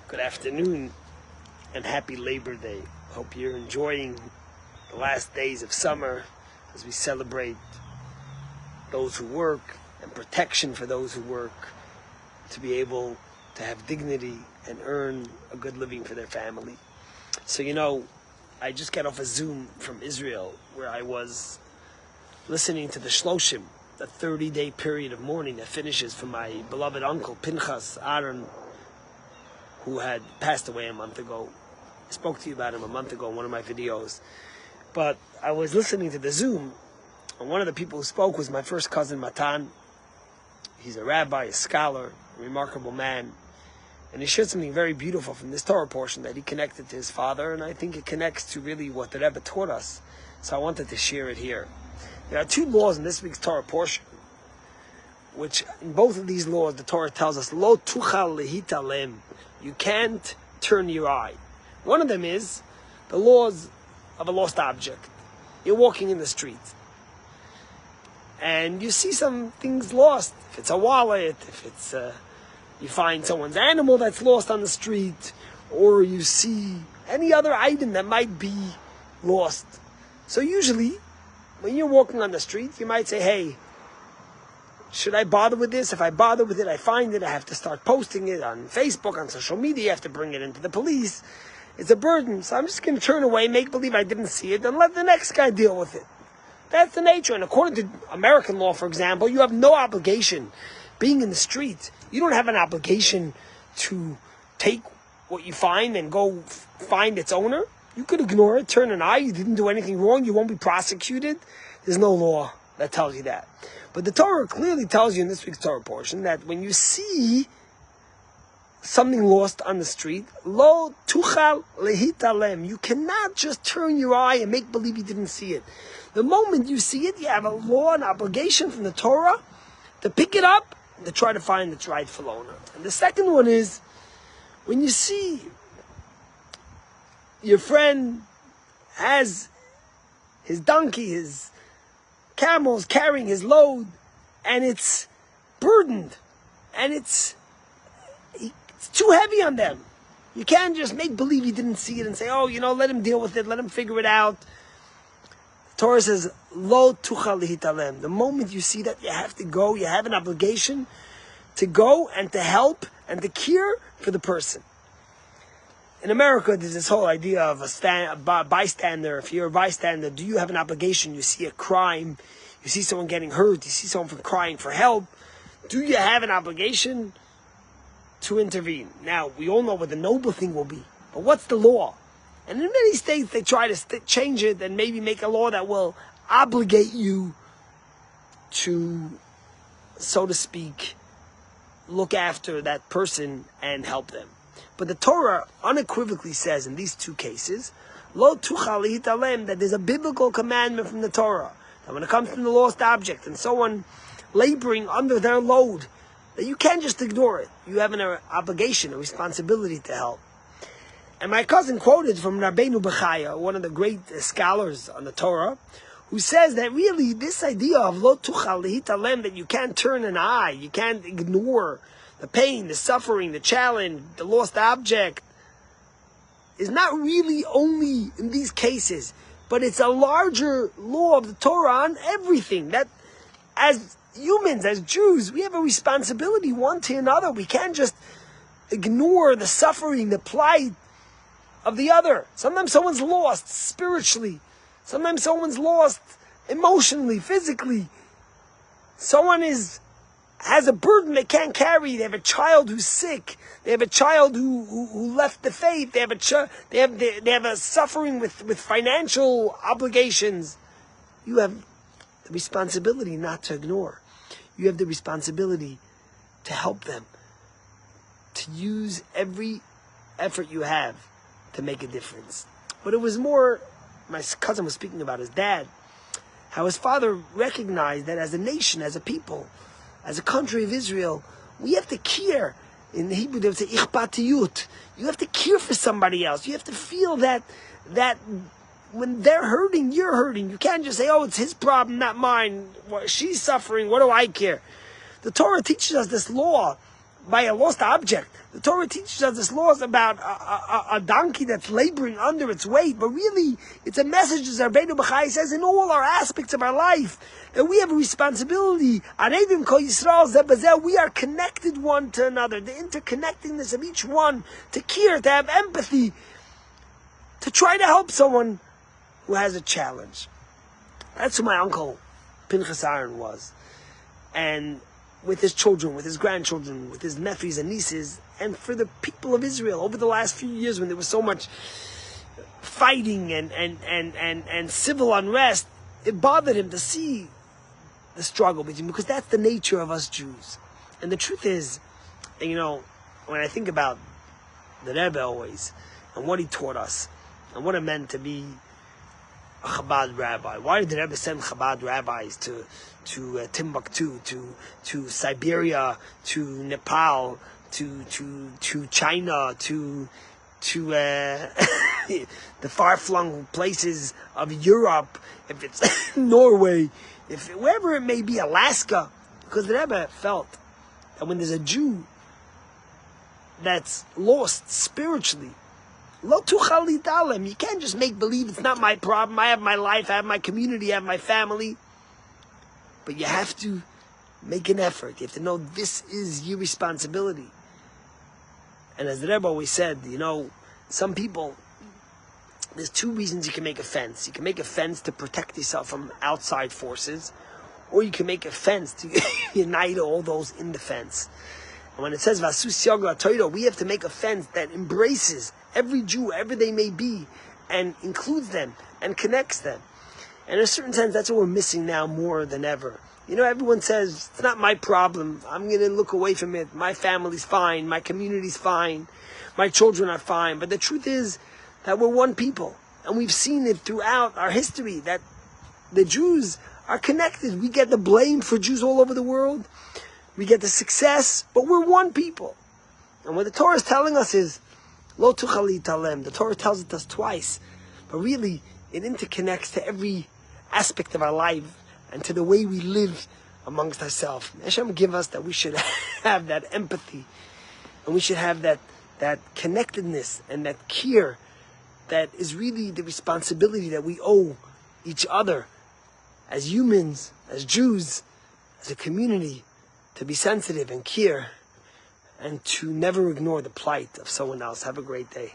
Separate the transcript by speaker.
Speaker 1: Good afternoon and happy Labor Day. Hope you're enjoying the last days of summer as we celebrate those who work and protection for those who work, to be able to have dignity and earn a good living for their family. So, I just got off a Zoom from Israel where I was listening to the Shloshim, the 30-day period of mourning that finishes for my beloved uncle, Pinchas Aaron, who had passed away a month ago. I spoke to you about him a month ago in one of my videos. But I was listening to the Zoom, and one of the people who spoke was my first cousin, Matan. He's a rabbi, a scholar, a remarkable man. And he shared something very beautiful from this Torah portion that he connected to his father, and I think it connects to really what the Rebbe taught us. So I wanted to share it here. There are two laws in this week's Torah portion, which in both of these laws, the Torah tells us, Lo tuchal lehitalem. You can't turn your eye. One of them is the laws of a lost object. You're walking in the street, and you see some things lost. If it's a wallet, if it's you find someone's animal that's lost on the street, or you see any other item that might be lost. So usually, when you're walking on the street, you might say, hey, should I bother with this? If I bother with it, I find it, I have to start posting it on Facebook, on social media, you have to bring it into the police. It's a burden, so I'm just going to turn away, make believe I didn't see it, and let the next guy deal with it. That's the nature. And according to American law, for example, you have no obligation being in the street. You don't have an obligation to take what you find and go find its owner. You could ignore it, turn an eye, you didn't do anything wrong, you won't be prosecuted. There's no law that tells you that. But the Torah clearly tells you in this week's Torah portion that when you see something lost on the street, lo tuchal lehitalem, you cannot just turn your eye and make believe you didn't see it. The moment you see it, you have a law, an obligation from the Torah to pick it up and to try to find its rightful owner. And the second one is, when you see your friend has his donkey, his camels carrying his load, and it's burdened, and it's too heavy on them. You can't just make believe you didn't see it and say, oh, let him deal with it, let him figure it out. The Torah says, Lo tuchal lehitalem. The moment you see that, you have to go, you have an obligation to go and to help and to care for the person. In America, there's this whole idea of a bystander. If you're a bystander, do you have an obligation? You see a crime, you see someone getting hurt, you see someone crying for help. Do you have an obligation to intervene? Now, we all know what the noble thing will be, but what's the law? And in many states, they try to change it and maybe make a law that will obligate you to, so to speak, look after that person and help them. But the Torah unequivocally says in these two cases, Lo tuchal lehitalem, that there's a biblical commandment from the Torah, that when it comes to the lost object and someone laboring under their load, that you can't just ignore it. You have an obligation, a responsibility to help. And my cousin quoted from Rabbeinu Bechaya, one of the great scholars on the Torah, who says that really this idea of Lo tuchal lehitalem, that you can't turn an eye, you can't ignore the pain, the suffering, the challenge, the lost object, is not really only in these cases, but it's a larger law of the Torah on everything. That as humans, as Jews, we have a responsibility one to another. We can't just ignore the suffering, the plight of the other. Sometimes someone's lost spiritually. Sometimes someone's lost emotionally, physically. Someone has a burden they can't carry. They have a child who's sick. They have a child who left the faith. They have a suffering with financial obligations. You have the responsibility not to ignore. You have the responsibility to help them, to use every effort you have to make a difference. But it was more, my cousin was speaking about his dad, how his father recognized that as a nation, as a people, as a country of Israel, we have to care. In the Hebrew, they would say, ichpatiyut. You have to care for somebody else. You have to feel that when they're hurting, you're hurting. You can't just say, oh, it's his problem, not mine. She's suffering, what do I care? The Torah teaches us this law by a lost object. The Torah teaches us this laws about a donkey that's laboring under its weight, but really it's a message, as Rabbeinu Bachai says, in all our aspects of our life, that we have a responsibility. We are connected one to another. The interconnectedness of each one, to care, to have empathy, to try to help someone who has a challenge. That's who my uncle Pinchas Aaron was. And with his children, with his grandchildren, with his nephews and nieces, and for the people of Israel over the last few years when there was so much fighting and civil unrest, it bothered him to see the struggle between, because that's the nature of us Jews. And the truth is, you know, when I think about the Rebbe always, and what he taught us, and what it meant to be a Chabad rabbi. Why did the Rebbe send Chabad rabbis to Timbuktu, to Siberia, to Nepal, to China, to the far-flung places of Europe, if it's Norway, wherever it may be, Alaska? Because the Rebbe felt that when there's a Jew that's lost spiritually, Lo tuchal lidalem. You can't just make believe it's not my problem. I have my life, I have my community, I have my family. But you have to make an effort. You have to know this is your responsibility. And as the Rebbe always said, you know, some people, there's two reasons you can make a fence. You can make a fence to protect yourself from outside forces, or you can make a fence to unite all those in the fence. And when it says Vasus Yagla Torah, we have to make a fence that embraces every Jew, wherever they may be, and includes them and connects them. And in a certain sense, that's what we're missing now more than ever. You know, everyone says, it's not my problem. I'm going to look away from it. My family's fine. My community's fine. My children are fine. But the truth is that we're one people. And we've seen it throughout our history that the Jews are connected. We get the blame for Jews all over the world. We get the success, but we're one people. And what the Torah is telling us is, Lo tuchali talem. The Torah tells it us twice, but really it interconnects to every aspect of our life and to the way we live amongst ourselves. Hashem give us that we should have that empathy, and we should have that connectedness and that care that is really the responsibility that we owe each other as humans, as Jews, as a community, to be sensitive and care, and to never ignore the plight of someone else. Have a great day.